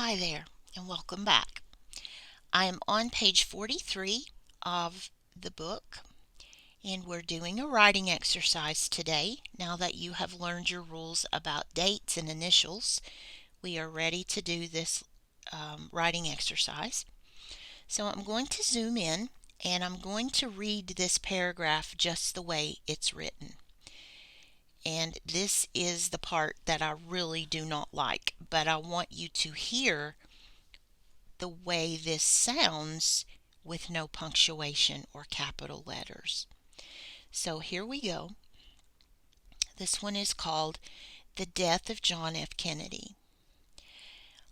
Hi there, and welcome back. I am on page 43 of the book, and we're doing a writing exercise today. Now that you have learned your rules about dates and initials, we are ready to do this writing exercise. So I'm going to zoom in, and I'm going to read this paragraph just the way it's written. And this is the part that I really do not like, but I want you to hear the way this sounds with no punctuation or capital letters. So here we go. This one is called The Death of John F. Kennedy.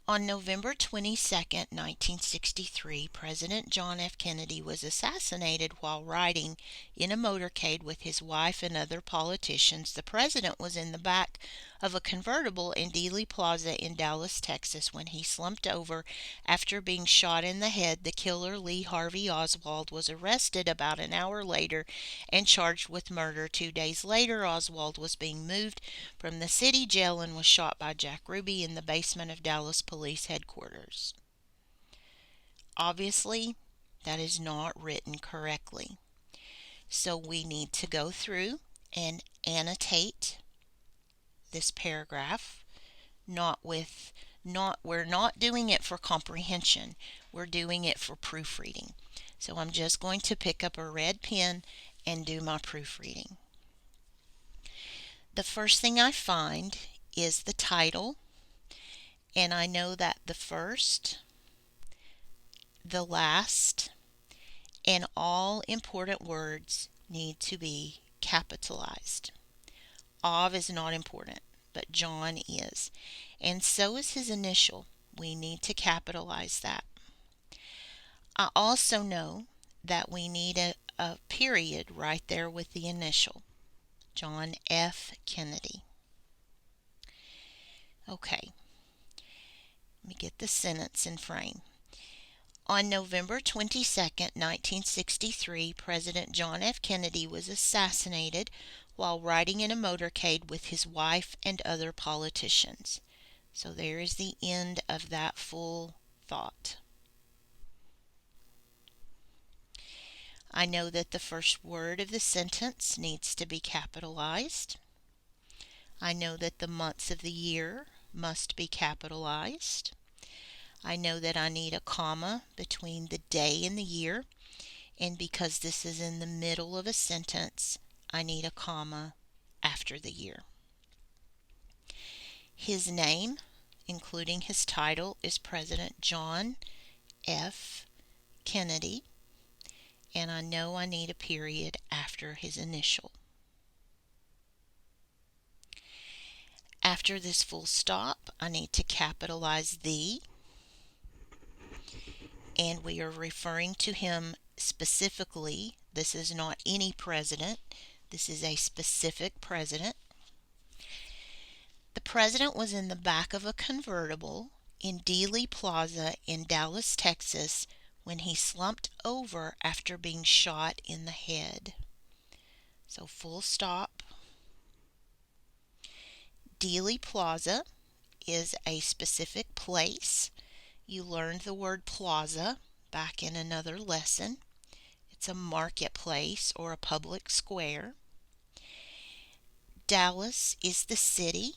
On November 22, 1963, President John F. Kennedy was assassinated while riding in a motorcade with his wife and other politicians. The president was in the back of a convertible in Dealey Plaza in Dallas, Texas, when he slumped over after being shot in the head. The killer, Lee Harvey Oswald, was arrested about an hour later and charged with murder. 2 days later, Oswald was being moved from the city jail and was shot by Jack Ruby in the basement of Dallas Police Headquarters. Obviously, that is not written correctly. So we need to go through and annotate this paragraph. We're not doing it for comprehension. We're doing it for proofreading. So I'm just going to pick up a red pen and do my proofreading. The first thing I find is the title, and I know that the first, the last, and all important words need to be capitalized. Of is not important, but John is. And so is his initial. We need to capitalize that. I also know that we need a period right there with the initial. John F. Kennedy. Okay, let me get the sentence in frame. On November 22nd, 1963, President John F. Kennedy was assassinated while riding in a motorcade with his wife and other politicians. So there is the end of that full thought. I know that the first word of the sentence needs to be capitalized. I know that the months of the year must be capitalized. I know that I need a comma between the day and the year, and because this is in the middle of a sentence, I need a comma after the year. His name, including his title, is President John F. Kennedy, and I know I need a period after his initial. After this full stop, I need to capitalize the, and we are referring to him specifically. This is not any president. This is a specific president. The president was in the back of a convertible in Dealey Plaza in Dallas, Texas, when he slumped over after being shot in the head. So full stop. Dealey Plaza is a specific place. You learned the word plaza back in another lesson. It's a marketplace or a public square. Dallas is the city.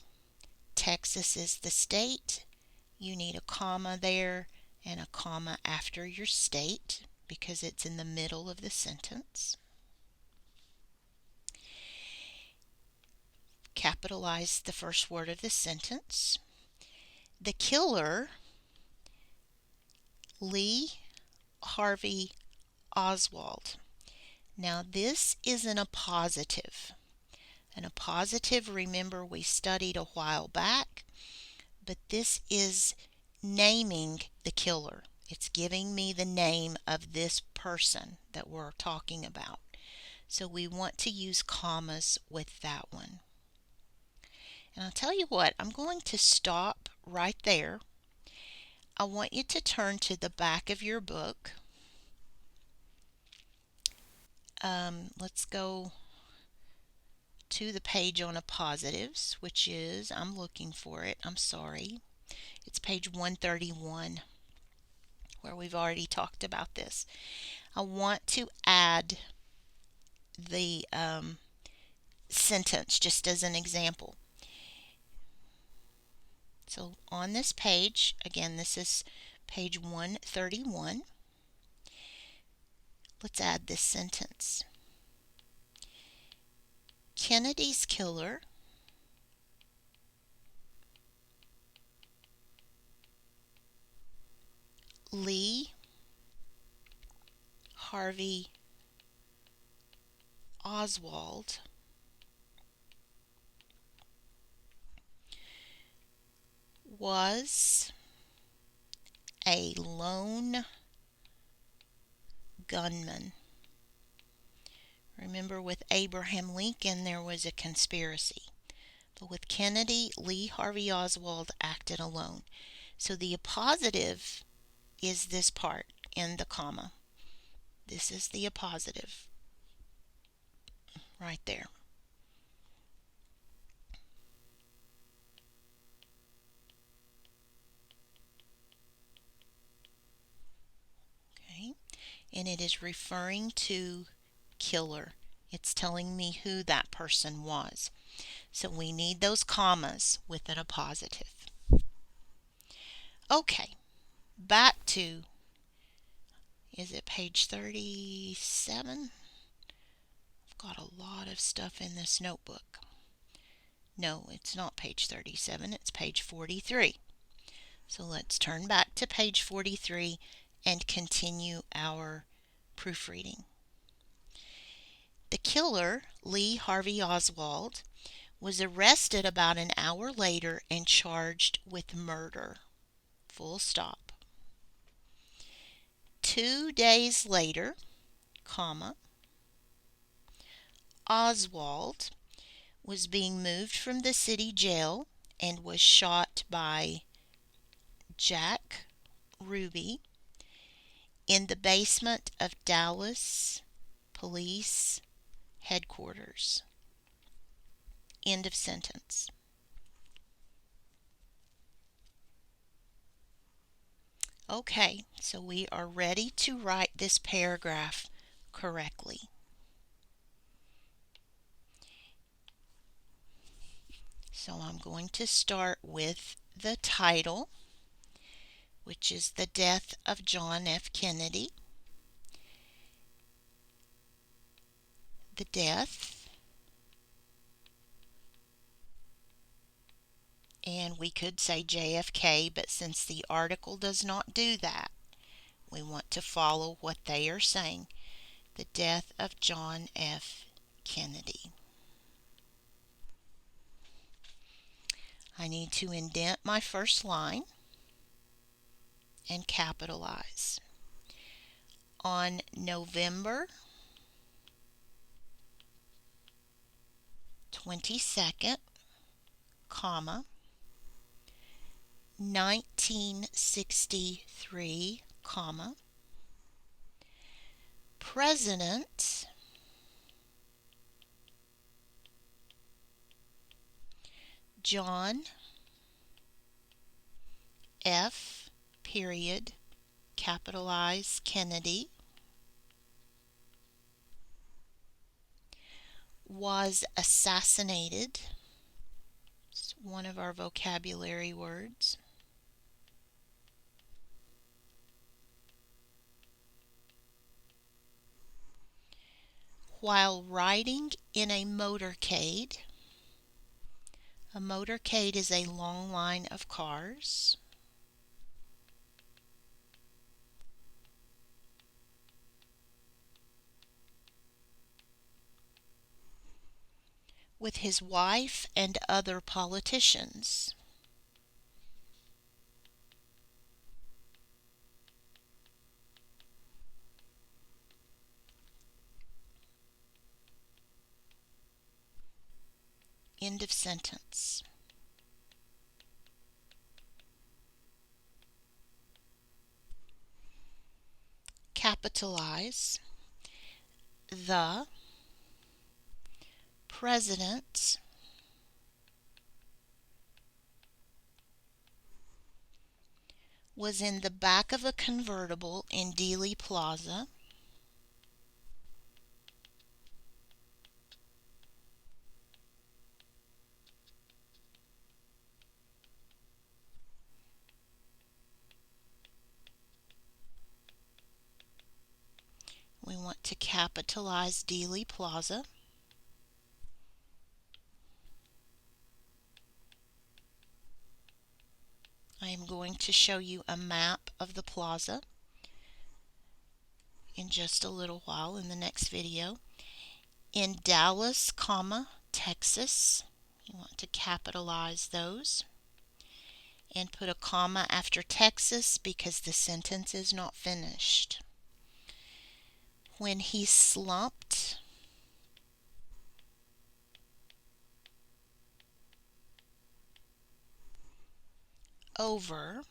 Texas is the state. You need a comma there and a comma after your state because it's in the middle of the sentence. Capitalize the first word of the sentence. The killer, Lee Harvey Oswald. Now this isn't a positive. And a positive, remember, we studied a while back, but this is naming the killer. It's giving me the name of this person that we're talking about. So we want to use commas with that one. And I'll tell you what, I'm going to stop right there. I want you to turn to the back of your book. Let's go to the page on a positives, which is, I'm looking for it, I'm sorry. It's page 131, where we've already talked about this. I want to add the sentence just as an example. So on this page, again, this is page 131. Let's add this sentence. Kennedy's killer Lee Harvey Oswald was a lone gunman. Remember, with Abraham Lincoln there was a conspiracy, but with Kennedy, Lee Harvey Oswald acted alone. So the appositive is this part in the comma. This is the appositive right there. Okay, and it is referring to killer. It's telling me who that person was. So we need those commas with an appositive. Okay, back to, is it page 37? I've got a lot of stuff in this notebook. No, it's not page 37, it's page 43. So let's turn back to page 43 and continue our proofreading. The killer, Lee Harvey Oswald, was arrested about an hour later and charged with murder. Full stop. 2 days later, comma, Oswald was being moved from the city jail and was shot by Jack Ruby in the basement of Dallas Police Headquarters. End of sentence. Okay, so we are ready to write this paragraph correctly. So I'm going to start with the title, which is The Death of John F. Kennedy. The death, and we could say JFK, but since the article does not do that, we want to follow what they are saying. The death of John F. Kennedy. I need to indent my first line and capitalize. On November 22nd, comma, 1963, comma, President John F. period, capitalize, Kennedy was assassinated. It's one of our vocabulary words. While riding in a motorcade. A motorcade is a long line of cars. With his wife and other politicians. End of sentence. Capitalize. The President was in the back of a convertible in Dealey Plaza. We want to capitalize Dealey Plaza. I am going to show you a map of the plaza in just a little while in the next video. In Dallas, Texas, you want to capitalize those and put a comma after Texas because the sentence is not finished. When he slumped over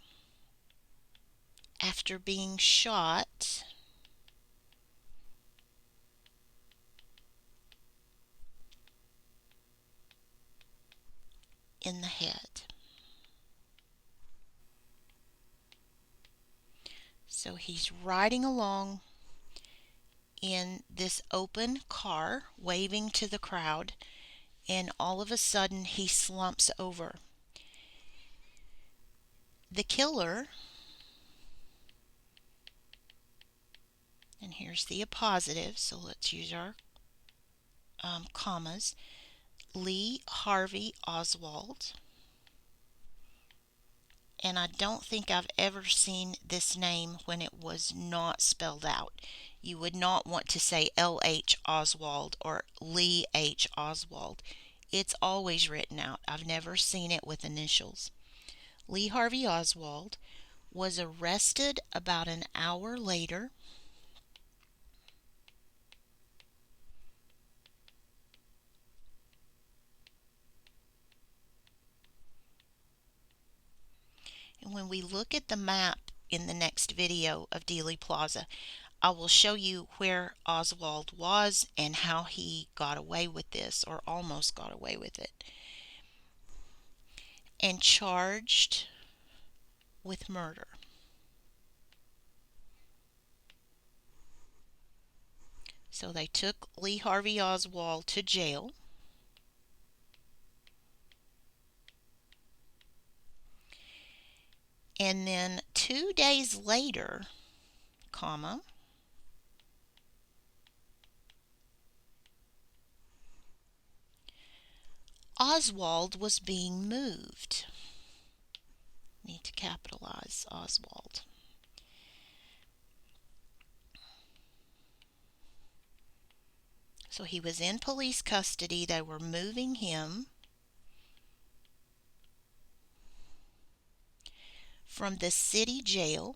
after being shot in the head. So he's riding along in this open car, waving to the crowd, and all of a sudden he slumps over. The killer, and here's the appositive, so let's use our commas, Lee Harvey Oswald. And I don't think I've ever seen this name when it was not spelled out. You would not want to say L.H. Oswald or Lee H. Oswald. It's always written out. I've never seen it with initials. Lee Harvey Oswald was arrested about an hour later. And when we look at the map in the next video of Dealey Plaza, I will show you where Oswald was and how he got away with this, or almost got away with it. And charged with murder. So they took Lee Harvey Oswald to jail. And then 2 days later, comma, Oswald was being moved. Need to capitalize Oswald. So he was in police custody. They were moving him from the city jail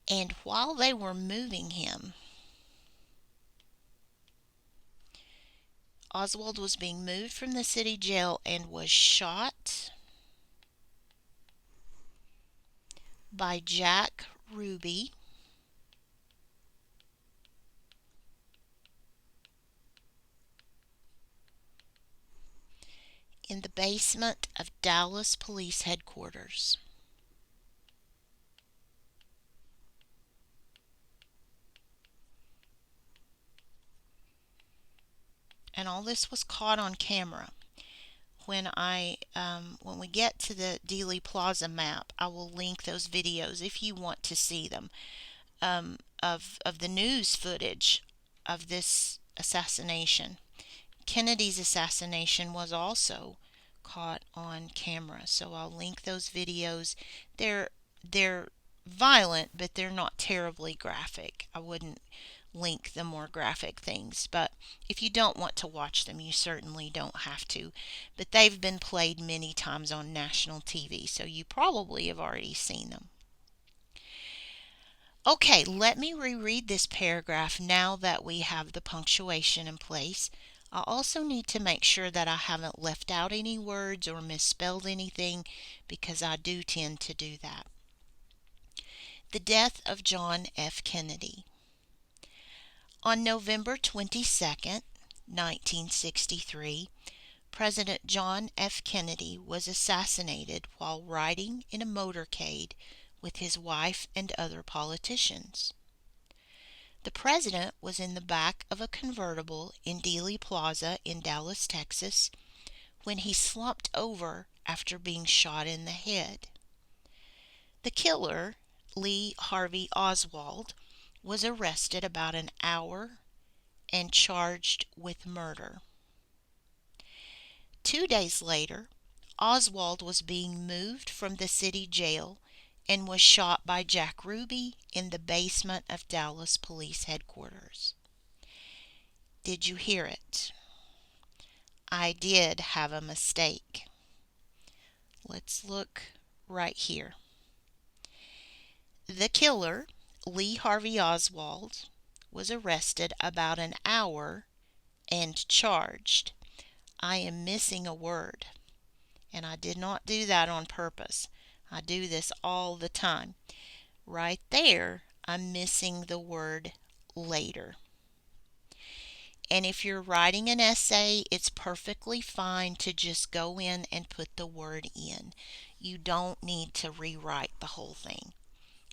and while they were moving him, Oswald was being moved from the city jail and was shot by Jack Ruby in the basement of Dallas Police Headquarters. And all this was caught on camera. When we get to the Dealey Plaza map, I will link those videos if you want to see them, of the news footage of this assassination. Kennedy's assassination was also caught on camera, so I'll link those videos. They're violent, but they're not terribly graphic. I wouldn't link the more graphic things, but if you don't want to watch them, you certainly don't have to. But they've been played many times on national TV, so you probably have already seen them. Okay, let me reread this paragraph now that we have the punctuation in place. I also need to make sure that I haven't left out any words or misspelled anything, because I do tend to do that. The death of John F. Kennedy. On November 22nd, 1963, President John F. Kennedy was assassinated while riding in a motorcade with his wife and other politicians. The president was in the back of a convertible in Dealey Plaza in Dallas, Texas, when he slumped over after being shot in the head. The killer, Lee Harvey Oswald, was arrested about an hour and charged with murder. 2 days later, Oswald was being moved from the city jail and was shot by Jack Ruby in the basement of Dallas Police Headquarters. Did you hear it? I did have a mistake. Let's look right here. The killer, Lee Harvey Oswald, was arrested about an hour and charged. I am missing a word, and I did not do that on purpose. I do this all the time. Right there, I'm missing the word later. And if you're writing an essay, it's perfectly fine to just go in and put the word in. You don't need to rewrite the whole thing.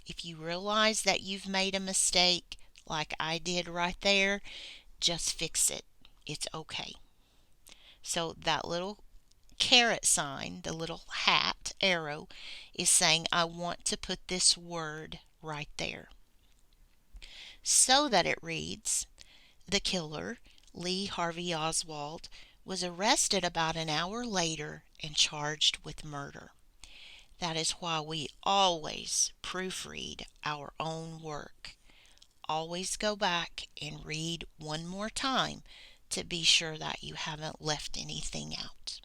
If you realize that you've made a mistake, like I did right there, just fix it. It's okay. So that little caret sign, the little hat arrow, is saying I want to put this word right there. So that it reads, the killer, Lee Harvey Oswald, was arrested about an hour later and charged with murder. That is why we always proofread our own work. Always go back and read one more time to be sure that you haven't left anything out.